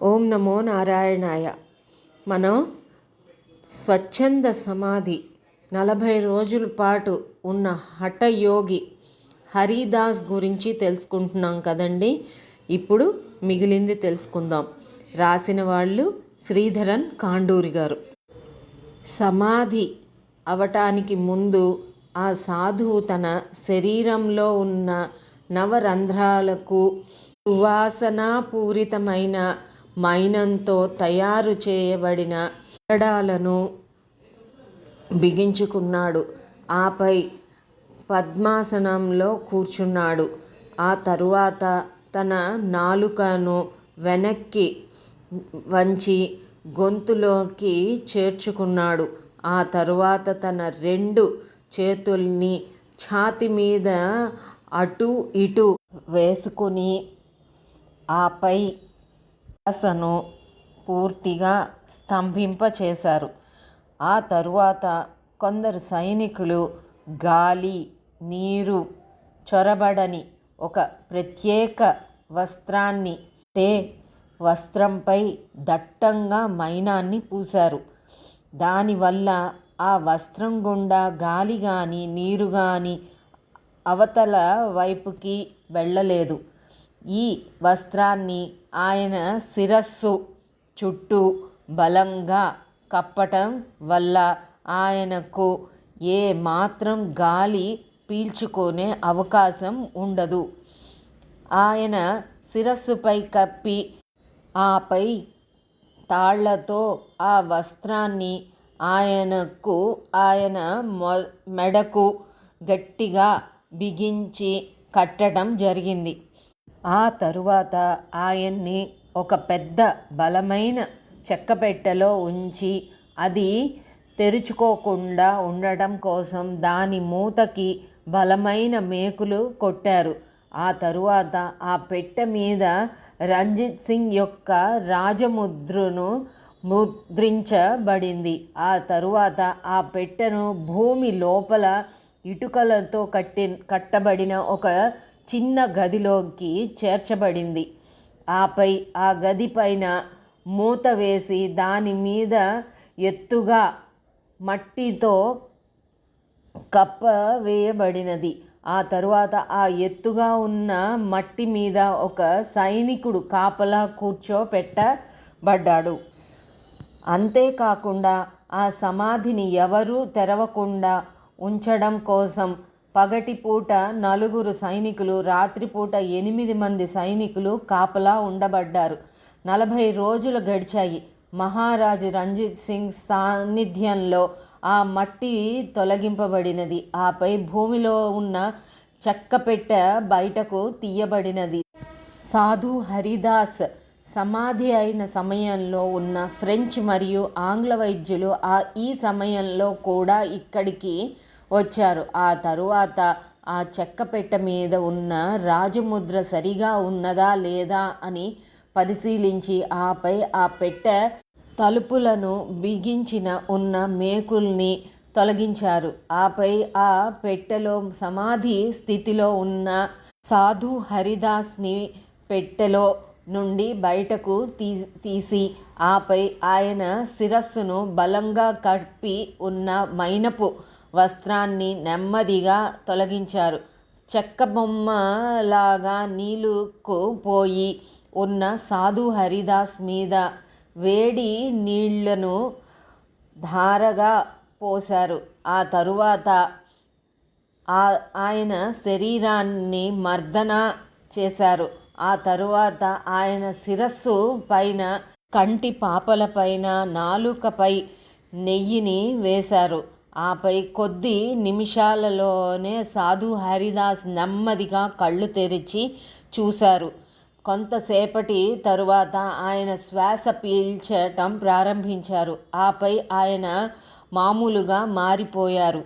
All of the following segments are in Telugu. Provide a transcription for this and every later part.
ఓం నమో నారాయణాయ. మనం స్వచ్ఛంద సమాధి 40 రోజుల పాటు ఉన్న హఠయోగి హరిదాస్ గురించి తెలుసుకుంటున్నాం కదండి. ఇప్పుడు మిగిలింది తెలుసుకుందాం. రాసిన వాళ్ళు శ్రీధరన్ కాండూరి గారు. సమాధి అవటానికి ముందు ఆ సాధువు తన శరీరంలో ఉన్న నవరంధ్రాలకు సువాసనాపూరితమైన మైనంతో తయారు చేయబడిన కట్టడాలను బిగించుకున్నాడు. ఆపై పద్మాసనంలో కూర్చున్నాడు. ఆ తరువాత తన నాలుకను వెనక్కి వంచి గొంతులోకి చేర్చుకున్నాడు. ఆ తరువాత తన 2 చేతుల్ని ఛాతీ మీద అటు ఇటు వేసుకుని ఆపై శ్వాసను పూర్తిగా స్తంభింపచేశారు. ఆ తరువాత కొందరు సైనికులు గాలి, నీరు చొరబడని ఒక ప్రత్యేక వస్త్రాన్ని వస్త్రంపై దట్టంగా మైనాన్ని పూశారు. దానివల్ల ఆ వస్త్రం గుండా గాలి కానీ నీరు కానీ అవతల వైపుకి వెళ్ళలేదు. ఈ వస్త్రాన్ని ఆయన శిరస్సు చుట్టూ బలంగా కప్పటం వల్ల ఆయనకు ఏ మాత్రం గాలి పీల్చుకునే అవకాశం ఉండదు. ఆయన శిరస్సుపై కప్పి ఆపై తాళ్లతో ఆ వస్త్రాన్ని ఆయన మెడకు గట్టిగా బిగించి కట్టడం జరిగింది. ఆ తరువాత ఆయన్ని ఒక పెద్ద బలమైన చెక్కపెట్టెలో ఉంచి అది తెరుచుకోకుండా ఉండడం కోసం దాని మూతకి బలమైన మేకులు కొట్టారు. ఆ తరువాత ఆ పెట్టె మీద రంజిత్ సింగ్ యొక్క రాజముద్రను ముద్రించబడింది. ఆ తరువాత ఆ పెట్టెను భూమి లోపల ఇటుకలతో కట్టబడిన ఒక చిన్న గదిలోకి చేర్చబడింది. ఆపై ఆ గది పైన మూత వేసి దాని మీద ఎత్తుగా మట్టితో కప్ప వేయబడినది. ఆ తరువాత ఆ ఎత్తుగా ఉన్న మట్టి మీద ఒక సైనికుడు కాపలా కూర్చోపెట్టబడ్డాడు. అంతేకాకుండా ఆ సమాధిని ఎవరూ తెరవకుండా ఉంచడం కోసం పగటిపూట 4 సైనికులు, రాత్రిపూట 8 మంది సైనికులు కాపలా ఉండబడ్డారు. 40 రోజులు గడిచాయి. మహారాజు రంజిత్ సింగ్ సాన్నిధ్యంలో ఆ మట్టి తొలగింపబడినది. ఆపై భూమిలో ఉన్న చెక్కపెట్టె బయటకు తీయబడినది. సాధు హరిదాస్ సమాధి అయిన సమయంలో ఉన్న ఫ్రెంచ్ మరియు ఆంగ్ల వైద్యులు ఈ సమయంలో కూడా ఇక్కడికి వచ్చారు. ఆ తరువాత ఆ చెక్కపెట్టె మీద ఉన్న రాజముద్ర సరిగా ఉన్నదా లేదా అని పరిశీలించి ఆపై ఆ పెట్టె తలుపులను బిగించిన ఉన్న మేకుల్ని తొలగించారు. ఆపై ఆ పెట్టెలో సమాధి స్థితిలో ఉన్న సాధు హరిదాస్ని పెట్టెలో నుండి బయటకు తీసి ఆపై ఆయన శిరస్సును బలంగా కప్పి ఉన్న మైనపు వస్త్రాన్ని నెమ్మదిగా తొలగించారు. చెక్క బొమ్మలాగా నీలుకుపోయి ఉన్న సాధు హరిదాస్ మీద వేడి నీళ్లను ధారగా పోశారు. ఆ తరువాత ఆయన శరీరాన్ని మర్దన చేశారు. ఆ తరువాత ఆయన శిరస్సు పైన, కంటి పాపలపైన, నాలుకపై నెయ్యిని వేశారు. ఆపై కొద్ది నిమిషాలలోనే సాధు హరిదాస్ నెమ్మదిగా కళ్ళు తెరిచి చూశారు. కొంతసేపటి తరువాత ఆయన శ్వాస పీల్చటం ప్రారంభించారు. ఆపై ఆయన మామూలుగా మారిపోయారు.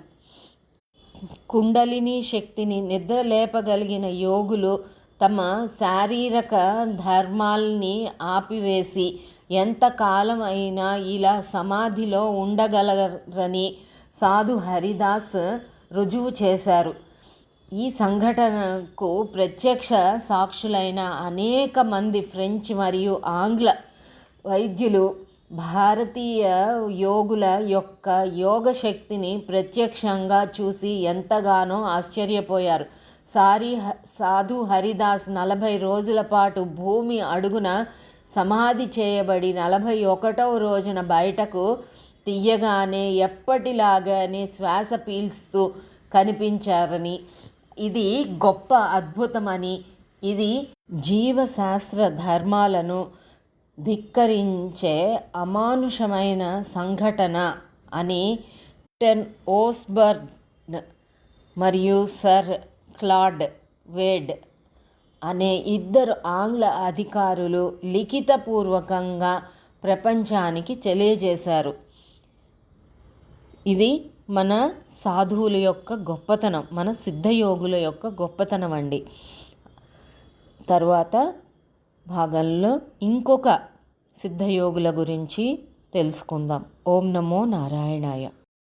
కుండలిని శక్తిని నిద్రలేపగలిగిన యోగులు తమ శారీరక ధర్మాల్ని ఆపివేసి ఎంతకాలం అయినా ఇలా సమాధిలో ఉండగలరని సాధు హరిదాస్ రుజువు చేశారు. ఈ సంఘటనకు ప్రత్యక్ష సాక్షులైన అనేక మంది ఫ్రెంచ్ మరియు ఆంగ్ల వైద్యులు భారతీయ యోగుల యొక్క యోగ శక్తిని ప్రత్యక్షంగా చూసి ఎంతగానో ఆశ్చర్యపోయారు. సాధు హరిదాస్ 40 రోజుల పాటు భూమి అడుగున సమాధి చేయబడి 41వ రోజున బయటకు తీయగానే ఎప్పటిలాగానే శ్వాస పీల్స్తూ కనిపించారని, ఇది గొప్ప అద్భుతమని, ఇది జీవశాస్త్ర ధర్మాలను ధిక్కరించే అమానుషమైన సంఘటన అని టెన్ ఓస్బర్న్ మరియు సర్ క్లాడ్ వేడ్ అనే 2 ఆంగ్ల అధికారులు లిఖితపూర్వకంగా ప్రపంచానికి తెలియజేశారు. ఇది మన సాధువుల యొక్క గొప్పతనం, మన సిద్ధయోగుల యొక్క గొప్పతనం అండి. తర్వాత భాగంలో ఇంకొక సిద్ధయోగుల గురించి తెలుసుకుందాం. ఓం నమో నారాయణాయ.